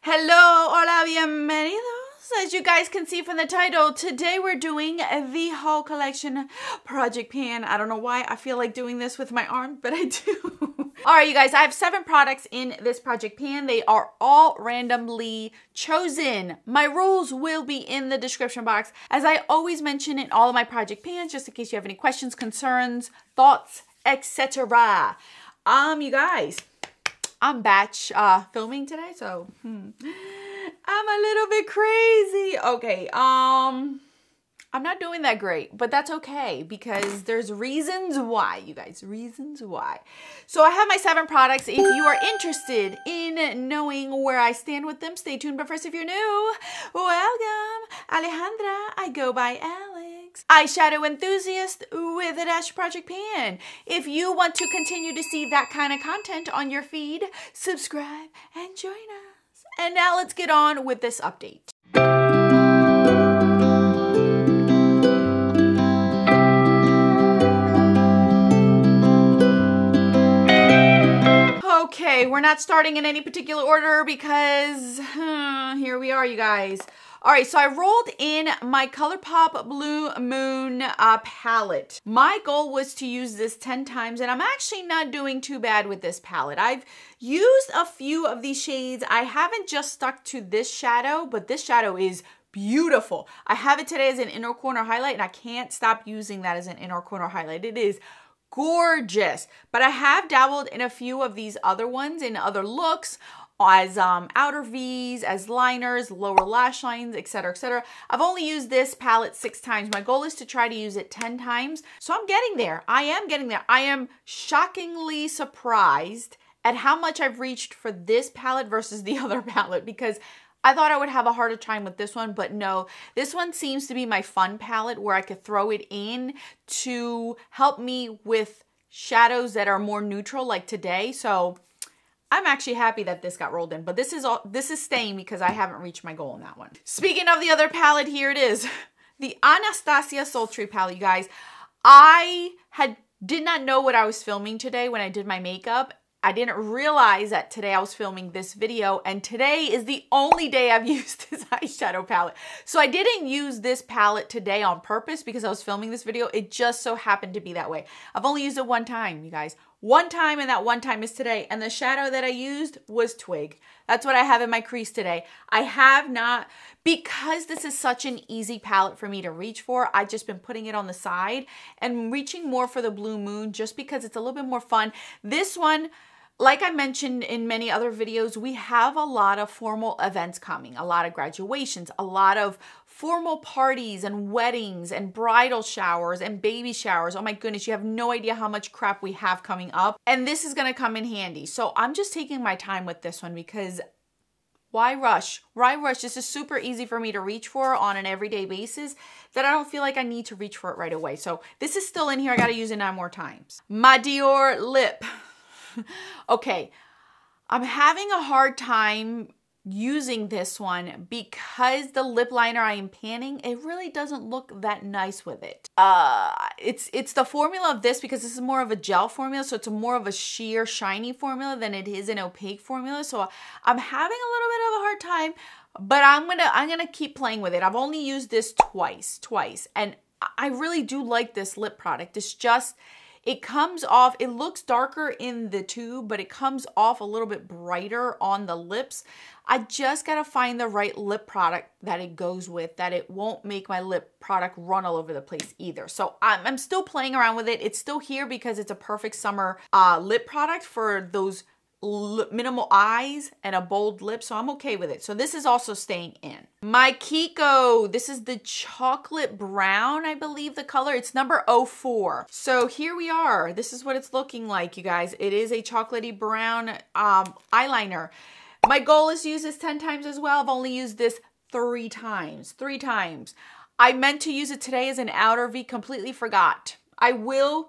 Hello, hola, bienvenidos. As you guys can see from the title, today we're doing the Haul Collection Project Pan. I don't know why I feel like doing this with my arm, but I do. All right, you guys, I have 7 products in this Project Pan. They are all randomly chosen. My rules will be in the description box, as I always mention in all of my Project Pans, just in case you have any questions, concerns, thoughts, etc. You guys, I'm batch filming today, so I'm a little bit crazy. Okay, I'm not doing that great, but that's okay because there's reasons why, you guys, reasons why. So I have my 7 products. If you are interested in knowing where I stand with them, stay tuned. But first, if you're new, welcome. Alejandra, I go by Alex. Eyeshadow enthusiast with a dash Project Pan. If you want to continue to see that kind of content on your feed, subscribe and join us. And now let's get on with this update. Okay, we're not starting in any particular order because here we are, you guys. All right, so I rolled in my ColourPop Blue Moon palette. My goal was to use this 10 times, and I'm actually not doing too bad with this palette. I've used a few of these shades. I haven't just stuck to this shadow, but this shadow is beautiful. I have it today as an inner corner highlight, and I can't stop using that as an inner corner highlight. It is gorgeous. But I have dabbled in a few of these other ones in other looks, as outer V's, as liners, lower lash lines, etc., etc. I've only used this palette 6 times. My goal is to try to use it 10 times. So I'm getting there. I am getting there. I am shockingly surprised at how much I've reached for this palette versus the other palette, because I thought I would have a harder time with this one, but no. This one seems to be my fun palette where I could throw it in to help me with shadows that are more neutral like today. So I'm actually happy that this got rolled in, but this is staying because I haven't reached my goal in that one. Speaking of the other palette, here it is. The Anastasia Sultry palette, you guys. I did not know what I was filming today when I did my makeup. I didn't realize that today I was filming this video, and today is the only day I've used this eyeshadow palette. So I didn't use this palette today on purpose because I was filming this video. It just so happened to be that way. I've only used it one time, you guys. One time, and that one time is today. And the shadow that I used was Twig. That's what I have in my crease today. I have not, because this is such an easy palette for me to reach for, I've just been putting it on the side and reaching more for the Blue Moon just because it's a little bit more fun. This one, like I mentioned in many other videos, we have a lot of formal events coming, a lot of graduations, a lot of formal parties and weddings and bridal showers and baby showers. Oh my goodness, you have no idea how much crap we have coming up. And this is gonna come in handy. So I'm just taking my time with this one because why rush? Why rush? This is super easy for me to reach for on an everyday basis that I don't feel like I need to reach for it right away. So this is still in here. I gotta use it 9 more times. My Dior lip. Okay, I'm having a hard time using this one because the lip liner I am panning, it really doesn't look that nice with it. It's the formula of this, because this is more of a gel formula, so it's more of a sheer shiny formula than it is an opaque formula. So I'm having a little bit of a hard time, but I'm gonna keep playing with it. I've only used this twice, and I really do like this lip product. It's just, it comes off, it looks darker in the tube, but it comes off a little bit brighter on the lips. I just gotta find the right lip product that it goes with, that it won't make my lip product run all over the place either. So I'm still playing around with it. It's still here because it's a perfect summer lip product for those minimal eyes and a bold lip, so I'm okay with it. So this is also staying in. My Kiko, this is the chocolate brown, I believe the color. It's number 04. So here we are. This is what it's looking like, you guys. It is a chocolatey brown eyeliner. My goal is to use this 10 times as well. I've only used this 3 times. 3 times. I meant to use it today as an outer V, completely forgot. I will.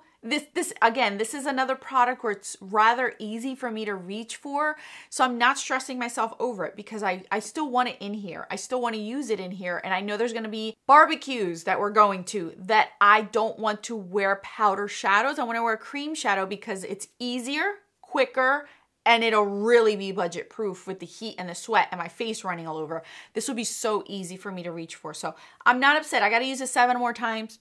Again, this is another product where it's rather easy for me to reach for, so I'm not stressing myself over it because I still want it in here. I still want to use it in here, and I know there's going to be barbecues that we're going to that I don't want to wear powder shadows. I want to wear cream shadow because it's easier, quicker, and it'll really be budget proof with the heat and the sweat and my face running all over. This will be so easy for me to reach for. So I'm not upset. I got to use it 7 more times.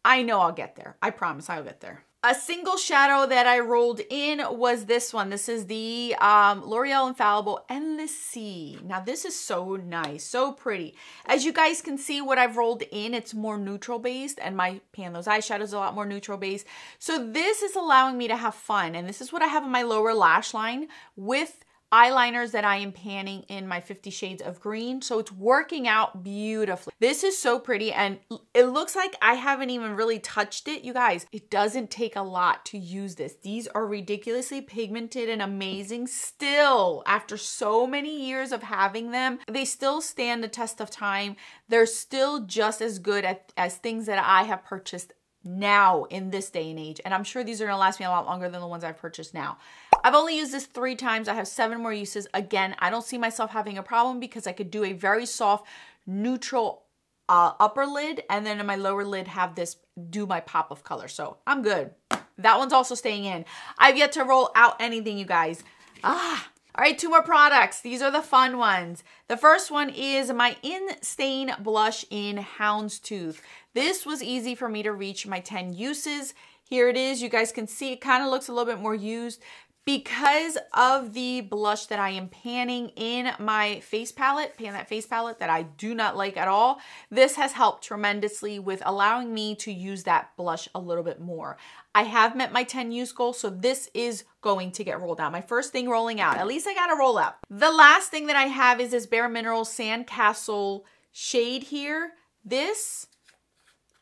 I know I'll get there. I promise I'll get there. A single shadow that I rolled in was this one. This is the L'Oreal Infallible Endless Sea. Now this is so nice, so pretty. As you guys can see, what I've rolled in, it's more neutral based, and my Pan Those Eyeshadows is a lot more neutral based. So this is allowing me to have fun, and this is what I have on my lower lash line with eyeliners that I am panning in my 50 Shades of Green. So it's working out beautifully. This is so pretty, and it looks like I haven't even really touched it. You guys, it doesn't take a lot to use this. These are ridiculously pigmented and amazing still. After so many years of having them, they still stand the test of time. They're still just as good as things that I have purchased now in this day and age. And I'm sure these are gonna last me a lot longer than the ones I've purchased now. I've only used this 3 times. I have 7 more uses. Again, I don't see myself having a problem because I could do a very soft, neutral upper lid, and then in my lower lid have this do my pop of color. So I'm good. That one's also staying in. I've yet to roll out anything, you guys. All right, 2 more products. These are the fun ones. The first one is my In-Stain Blush in Houndstooth. This was easy for me to reach my 10 uses. Here it is. You guys can see it kind of looks a little bit more used. Because of the blush that I am panning in my face palette, that face palette that I do not like at all, this has helped tremendously with allowing me to use that blush a little bit more. I have met my 10 use goal, so this is going to get rolled out. My first thing rolling out. At least I got to roll out. The last thing that I have is this Bare Minerals Sandcastle shade here. This,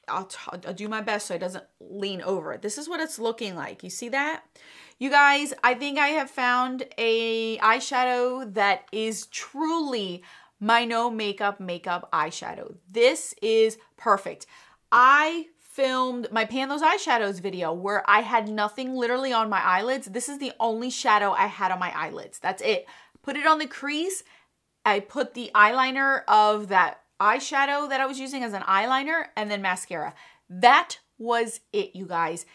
I'll do my best so it doesn't lean over it. This is what it's looking like. You see that? You guys, I think I have found a eyeshadow that is truly my no makeup eyeshadow. This is perfect. I filmed my Pan Those Eyeshadows video where I had nothing literally on my eyelids. This is the only shadow I had on my eyelids. That's it. Put it on the crease. I put the eyeliner of that eyeshadow that I was using as an eyeliner, and then mascara. That was it, you guys.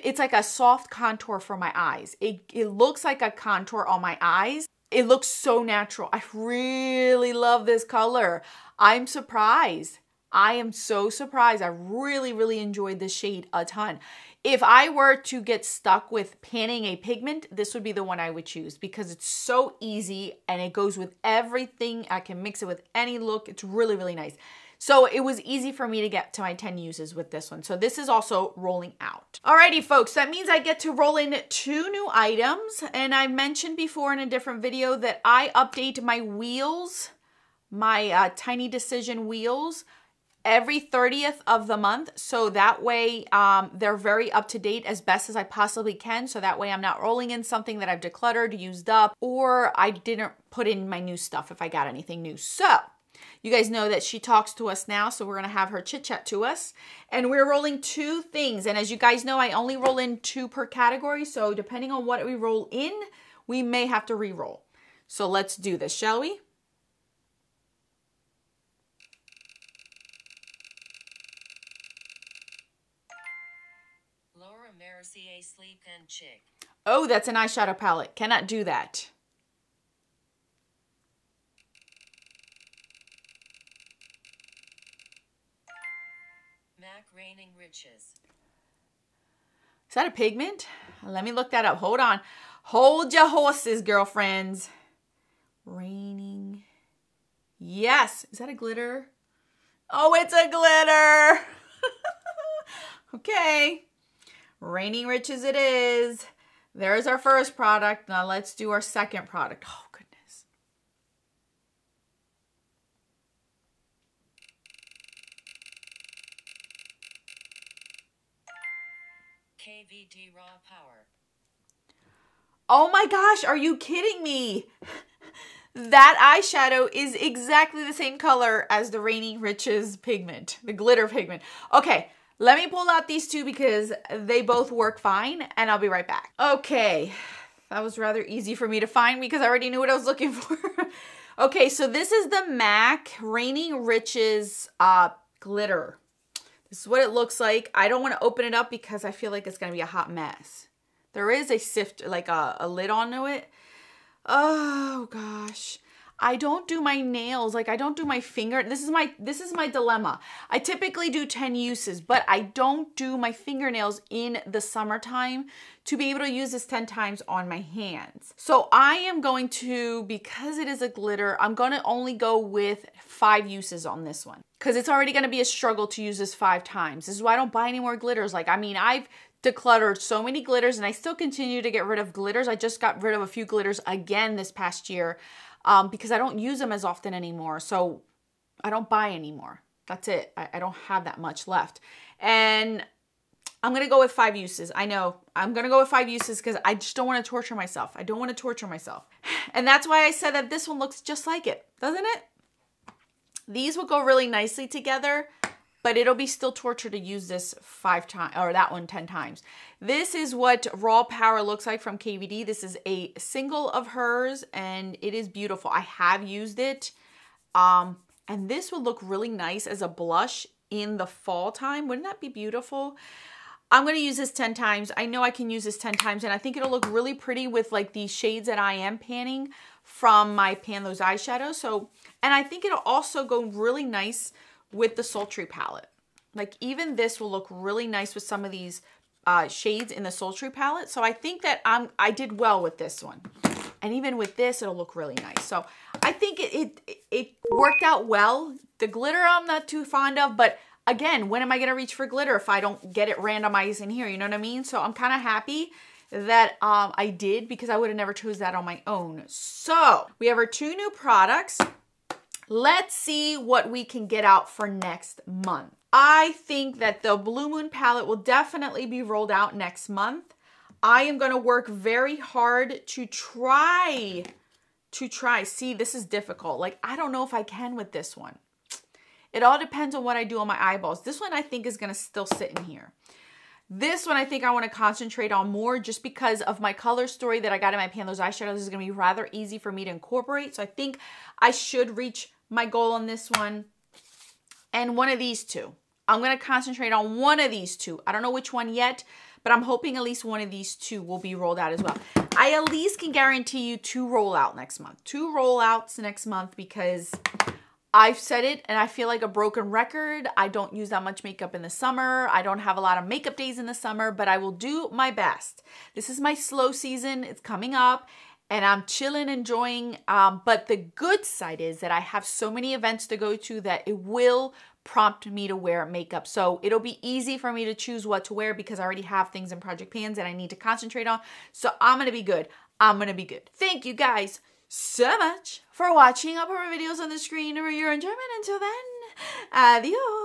It's like a soft contour for my eyes. It looks like a contour on my eyes. It looks so natural. I really love this color. I'm surprised. I am so surprised. I really, really enjoyed this shade a ton. If I were to get stuck with panning a pigment, this would be the one I would choose because it's so easy and it goes with everything. I can mix it with any look. It's really, really nice. So it was easy for me to get to my 10 uses with this one. So this is also rolling out. Alrighty, folks, that means I get to roll in 2 new items. And I mentioned before in a different video that I update my wheels, my Tiny Decision wheels, every 30th of the month. So that way they're very up to date as best as I possibly can. So that way I'm not rolling in something that I've decluttered, used up, or I didn't put in my new stuff if I got anything new. So you guys know that she talks to us now, so we're going to have her chit chat to us. And we're rolling 2 things. And as you guys know, I only roll in 2 per category. So depending on what we roll in, we may have to re-roll. So let's do this, shall we? Laura Mercier Sleep and Chick. Oh, that's an eyeshadow palette. Cannot do that. Mac Raining Riches. Is that a pigment? Let me look that up. Hold on. Hold your horses, girlfriends. Raining. Yes. Is that a glitter? Oh, it's a glitter. Okay. Raining Riches it is. There's our first product. Now let's do our second product. Oh, goodness. KVD Raw Power. Oh my gosh, are you kidding me? That eyeshadow is exactly the same color as the Raining Riches pigment, the glitter pigment. Okay, let me pull out these 2 because they both work fine, and I'll be right back. Okay, that was rather easy for me to find because I already knew what I was looking for. Okay, so this is the MAC Raining Riches glitter. This is what it looks like. I don't want to open it up because I feel like it's going to be a hot mess. There is a sift, like a lid onto it. Oh gosh. I don't do my nails, like I don't do my finger. This is my dilemma. I typically do 10 uses, but I don't do my fingernails in the summertime to be able to use this 10 times on my hands. So I am going to, because it is a glitter, I'm going to only go with 5 uses on this one, because it's already going to be a struggle to use this 5 times. This is why I don't buy any more glitters. Like, I mean, I've decluttered so many glitters and I still continue to get rid of glitters. I just got rid of a few glitters again this past year. Because I don't use them as often anymore. So I don't buy anymore. That's it. I don't have that much left. And I'm going to go with 5 uses. I know. I'm going to go with 5 uses because I just don't want to torture myself. I don't want to torture myself. And that's why I said that this one looks just like it. Doesn't it? These will go really nicely together. But it'll be still torture to use this 5 times, or that one 10 times. This is what Raw Power looks like from KVD. This is a single of hers, and it is beautiful. I have used it, and this would look really nice as a blush in the fall time. Wouldn't that be beautiful? I'm going to use this 10 times. I know I can use this 10 times, and I think it'll look really pretty with like these shades that I am panning from my Pan Those eyeshadows. So, and I think it'll also go really nice with the Sultry palette. Like even this will look really nice with some of these shades in the Sultry palette. So I think that I did well with this one. And even with this, it'll look really nice. So I think it worked out well. The glitter I'm not too fond of, but again, when am I gonna reach for glitter if I don't get it randomized in here? You know what I mean? So I'm kind of happy that I did, because I would have never chose that on my own. So we have our 2 new products. Let's see what we can get out for next month. I think that the Blue Moon palette will definitely be rolled out next month. I am going to work very hard to try. See, this is difficult. Like, I don't know if I can with this one. It all depends on what I do on my eyeballs. This one I think is going to still sit in here. This one I think I want to concentrate on more just because of my color story that I got in my Pan Those eyeshadows. This is going to be rather easy for me to incorporate. So I think I should reach my goal on this one. And one of these 2. I'm going to concentrate on one of these 2. I don't know which one yet, but I'm hoping at least one of these 2 will be rolled out as well. I at least can guarantee you 2 rollout next month. 2 rollouts next month, because I've said it and I feel like a broken record. I don't use that much makeup in the summer. I don't have a lot of makeup days in the summer, but I will do my best. This is my slow season. It's coming up and I'm chilling, enjoying. But the good side is that I have so many events to go to that it will prompt me to wear makeup. So it'll be easy for me to choose what to wear because I already have things in Project Pans that I need to concentrate on. So I'm going to be good. I'm going to be good. Thank you guys so much for watching. I'll put my videos on the screen for your enjoyment. Until then, adios.